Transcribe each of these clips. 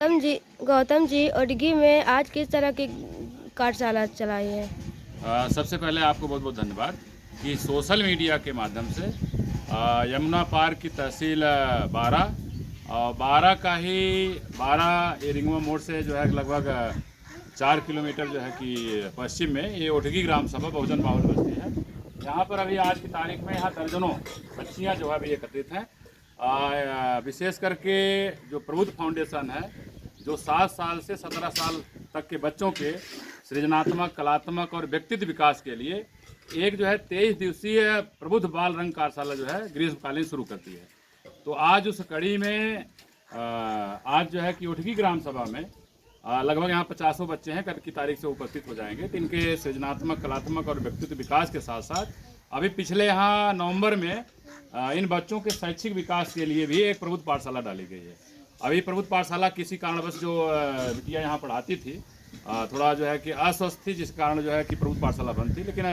गौतम जी ओडगी में आज किस तरह की कार्यशाला चलाई है? सबसे पहले आपको बहुत बहुत धन्यवाद कि सोशल मीडिया के माध्यम से यमुना पार की तहसील 12 का ही 12 ये रिंगवा मोड़ से जो है लगभग 4 किलोमीटर जो है कि पश्चिम में ये ओठगी ग्राम सभा बहुजन बाहुल बस्ती है। यहाँ पर अभी आज की तारीख में यहाँ दर्जनों बच्चियाँ जो है अभी एकत्रित हैं। विशेष करके जो प्रबुद्ध फाउंडेशन है जो 7 साल से 17 साल तक के बच्चों के सृजनात्मक, कलात्मक और व्यक्तित्व विकास के लिए एक जो है 23 दिवसीय प्रबुद्ध बाल रंग कार्यशाला जो है ग्रीष्मकालीन शुरू करती है। तो आज उस कड़ी में आज जो है कि उठगी ग्राम सभा में लगभग यहाँ 50 बच्चे हैं, कल की तारीख से उपस्थित हो जाएंगे। तो इनके सृजनात्मक, कलात्मक और व्यक्तित्व विकास के साथ साथ अभी पिछले यहाँ नवंबर में इन बच्चों के शैक्षिक विकास के लिए भी एक प्रबुद्ध पाठशाला डाली गई है। अभी प्रबुद्ध पाठशाला किसी कारणवश जो बिटिया यहाँ पढ़ाती थी थोड़ा जो है कि अस्वस्थ थी, जिस कारण जो है कि प्रबुद्ध पाठशाला बंद थी, लेकिन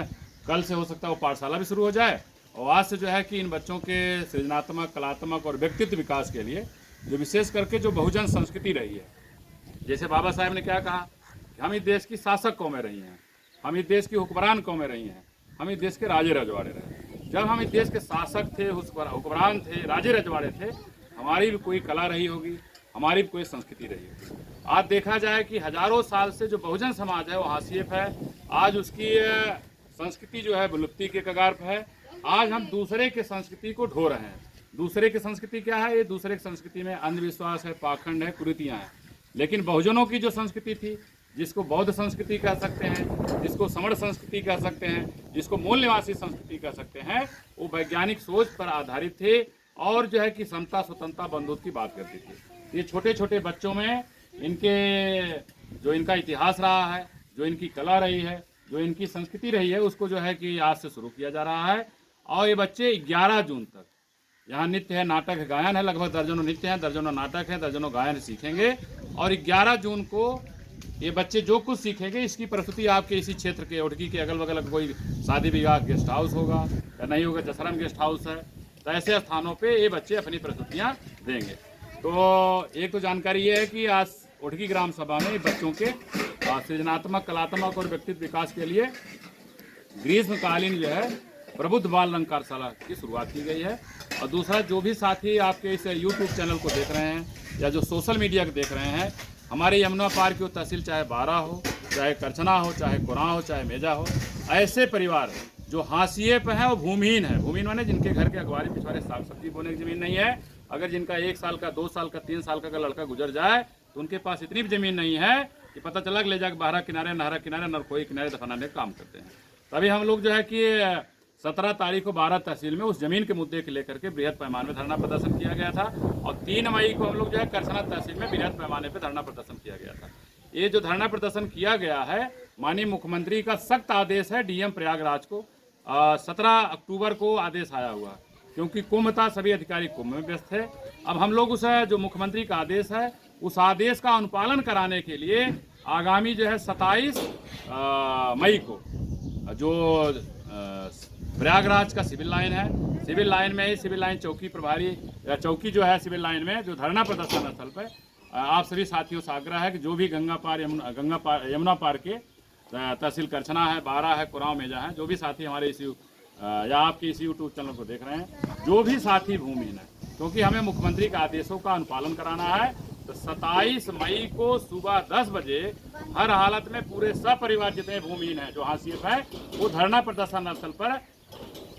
कल से हो सकता है वो पाठशाला भी शुरू हो जाए। और आज से जो है कि इन बच्चों के सृजनात्मक, कलात्मक और व्यक्तित्व विकास के लिए जो विशेष करके जो बहुजन संस्कृति रही है, जैसे बाबा साहेब ने क्या कहा कि हम इस देश की शासक कौमें रही हैं, हम इस देश की हुक्मरान कौमें रही हैं, हम इस देश के राजे रजवाड़े रहे। जब हम इस देश के शासक थे, हुक्मरान थे, राजे रजवाड़े थे, हमारी भी कोई कला रही होगी, हमारी भी कोई संस्कृति रही होगी। आज देखा जाए कि हजारों साल से जो बहुजन समाज है वो हाशिए पे है, आज उसकी संस्कृति जो है विलुप्ति के कगार पर है। आज हम दूसरे के संस्कृति को ढो रहे हैं। दूसरे की संस्कृति क्या है? ये दूसरे की संस्कृति में अंधविश्वास है, पाखंड है, कुरीतियाँ हैं। लेकिन बहुजनों की जो संस्कृति थी, जिसको बौद्ध संस्कृति कह सकते हैं, जिसको समण संस्कृति कह सकते हैं, जिसको मूल निवासी संस्कृति कह सकते हैं, वो वैज्ञानिक सोच पर आधारित थे और जो है कि समता, स्वतंत्रता, बंधुत्व की बात करती थी। ये छोटे छोटे बच्चों में इनका इतिहास रहा है, जो इनकी कला रही है, जो इनकी संस्कृति रही है, उसको जो है कि आज से शुरू किया जा रहा है। और ये बच्चे 11 जून तक यहाँ नृत्य है, नाटक है, गायन है, लगभग दर्जनों नृत्य हैं, दर्जनों नाटक हैं, दर्जनों गायन सीखेंगे। और 11 जून को ये बच्चे जो कुछ सीखेंगे इसकी प्रस्तुति आपके इसी क्षेत्र के ओठगी के अगल बगल कोई शादी विवाह गेस्ट हाउस होगा या नहीं होगा, जसरम गेस्ट हाउस है, तो ऐसे स्थानों पे ये बच्चे अपनी प्रस्तुतियाँ देंगे। तो एक तो जानकारी ये है कि आज ओठगी ग्राम सभा में बच्चों के सृजनात्मक, कलात्मक और व्यक्तित्व विकास के लिए ग्रीष्मकालीन जो है प्रबुद्ध बाल रंग कार्यशाला की शुरुआत की गई है। और दूसरा, जो भी साथी आपके इस यूट्यूब चैनल को देख रहे हैं या जो सोशल मीडिया को देख रहे हैं, हमारे यमुना पार की तहसील चाहे 12 हो, चाहे करछना हो, चाहे कुरां हो, चाहे मेजा हो, ऐसे परिवार जो हाशिए पे हैं, वो भूमिहीन है। भूमिहीन माने जिनके घर के अखबारी पिछवाड़े साग सब्जी बोने की ज़मीन नहीं है। अगर जिनका 1 साल का, 2 साल का, 3 साल का अगर लड़का गुजर जाए तो उनके पास इतनी भी ज़मीन नहीं है कि पता चला कि ले जाकर बाहर किनारे, नहरा किनारे, नरकोई किनारे दफनाने का काम करते हैं। तभी हम लोग जो है कि 17 तारीख को 12 तहसील में उस जमीन के मुद्दे को लेकर के बृहद पैमाने में धरना प्रदर्शन किया गया था। और 3 मई को हम लोग जो है करछना तहसील में बृहद पैमाने पर धरना प्रदर्शन किया गया था। ये जो धरना प्रदर्शन किया गया है, माननीय मुख्यमंत्री का सख्त आदेश है डीएम प्रयागराज को। 17 अक्टूबर को आदेश आया हुआ, क्योंकि कुंभ था, सभी अधिकारी कुंभ में व्यस्त थे। अब हम लोग उस जो मुख्यमंत्री का आदेश है, उस आदेश का अनुपालन कराने के लिए आगामी जो है 27 मई को जो प्रयागराज का सिविल लाइन है, सिविल लाइन में ही सिविल लाइन चौकी प्रभारी चौकी जो है सिविल लाइन में जो धरना प्रदर्शन स्थल पर आप सभी साथियों से आग्रह है कि जो भी यमुना पार के तहसील करछना है, 12 है, कुरां मेजा है, जो भी साथी हमारे इस या आपके इस यूट्यूब चैनल को देख रहे हैं, जो भी साथी भूमिहीन है, क्योंकि हमें मुख्यमंत्री के आदेशों का अनुपालन कराना है, तो 27 मई को सुबह 10 बजे हर हालत में पूरे सपरिवार जितने भूमिहीन हैं जो हाशिए पे है, वो धरना प्रदर्शन स्थल पर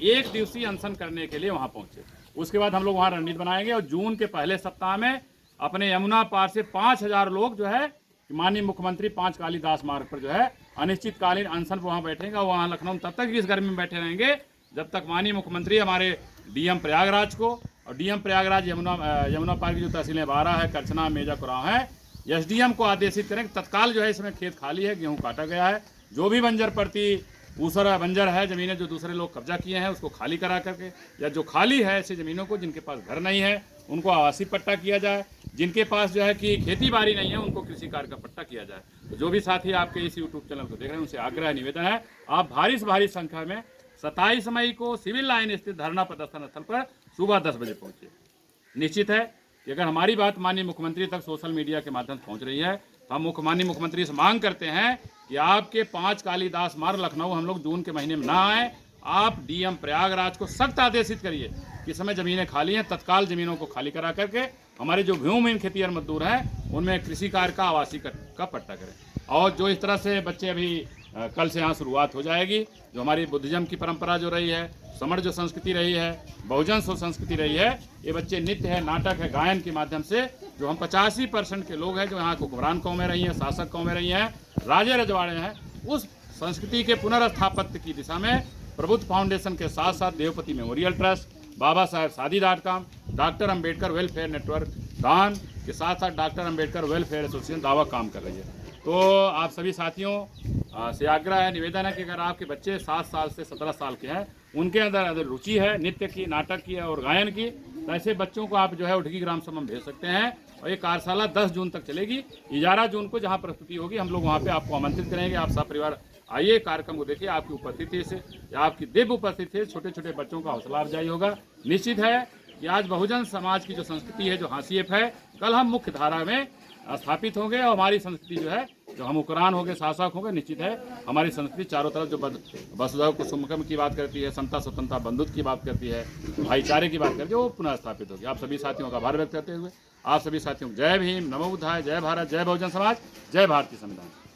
1 दिवसीय अनशन करने के लिए वहाँ पहुँचे। उसके बाद हम लोग वहाँ रणनीति बनाएंगे और जून के पहले सप्ताह में अपने यमुना पार से 5000 लोग जो है माननीय मुख्यमंत्री 5 कालीदास मार्ग पर जो है अनिश्चितकालीन अनशन पर वहाँ बैठेंगे। और वहाँ लखनऊ में तब तक इस गर्मी में बैठे रहेंगे जब तक माननीय मुख्यमंत्री हमारे डीएम प्रयागराज को, और डीएम प्रयागराज यमुना पार की जो तहसीलें 12 है, करछना, मेजा, कुरां है, एसडीएम को आदेशित करें कि तत्काल जो है इसमें खेत खाली है, गेहूँ काटा गया है, जो भी बंजर पड़ती ऊसर बंजर है, ज़मीनें जो दूसरे लोग कब्जा किए हैं उसको खाली करा करके, या जो खाली है ऐसी ज़मीनों को, जिनके पास घर नहीं है उनको आवासीय पट्टा किया जाए, जिनके पास जो है कि खेती बाड़ी नहीं है उनको कृषि कार्य का पट्टा किया जाए। तो जो भी साथी आपके इस यूट्यूब चैनल को देख रहे हैं उनसे आग्रह निवेदन है, आप भारी से भारी संख्या में 27 मई को सिविल लाइन स्थित धरना प्रदर्शन स्थल पर सुबह 10 बजे पहुँचे। निश्चित है कि अगर हमारी बात माननीय मुख्यमंत्री तक सोशल मीडिया के माध्यम से पहुंच रही है तो हम माननीय मुख्यमंत्री से मांग करते हैं कि आपके 5 कालिदास मार्ग लखनऊ हम लोग जून के महीने में ना आए। आप डीएम प्रयागराज को सख्त आदेशित करिए कि समय ज़मीनें खाली हैं, तत्काल ज़मीनों को खाली करा करके हमारे जो भूमिहीन खेतिहर मजदूर हैं उनमें कृषि कार्य का आवासीय का पट्टा करें। और जो इस तरह से बच्चे अभी कल से यहाँ शुरुआत हो जाएगी, जो हमारी बुद्धिज्म की परंपरा जो रही है, समर जो संस्कृति रही है, बहुजन सो संस्कृति रही है, ये बच्चे नृत्य है, नाटक है, गायन के माध्यम से जो हम 85% के लोग हैं जो यहाँ हुक्मरान कौमें रही हैं, शासक कौमें रही हैं, राजे रजवाड़े हैं, उस संस्कृति के पुनर्स्थापत्य की दिशा में प्रबुद्ध फाउंडेशन के साथ साथ देवपति memorial trust, Baba Saheb शादी.com, doctor Ambedkar welfare network दान के साथ साथ डॉक्टर अंबेडकर वेलफेयर एसोसिएशन दावा काम कर रही है। तो आप सभी साथियों से आग्रह है, निवेदन है कि अगर आपके बच्चे 7 साल से 17 साल के हैं, उनके अंदर रुचि है नृत्य की, नाटक की और गायन की, तो ऐसे बच्चों को आप जो है उठगी ग्राम सभा में भेज सकते हैं। और ये कार्यशाला 10 जून तक चलेगी। 11 जून को जहाँ प्रस्तुति होगी हम लोग वहाँ पे आपको आमंत्रित करेंगे। आप सब परिवार आइए, कार्यक्रम को देखिए। आपकी उपस्थिति से या आपकी दिव्य उपस्थिति से छोटे छोटे बच्चों का हौसला अफजाई होगा। निश्चित है कि आज बहुजन समाज की जो संस्कृति है, जो हाशिए है, कल हम मुख्य धारा में स्थापित होंगे और हमारी संस्कृति जो है, जो हम हुक्मरान होंगे, शासक होंगे, निश्चित है हमारी संस्कृति चारों तरफ जो वसुधैव कुसुम्भकम की बात करती है, समता स्वतंत्रता बंधुत्व की बात करती है, भाईचारे की बात करती है, वो पुनः स्थापित होगी। आप सभी साथियों का आभार व्यक्त करते हुए आप सभी साथियों को जय भीम, नमो बुद्धाय, जय भारत, जय बहुजन समाज, जय भारतीय संविधान।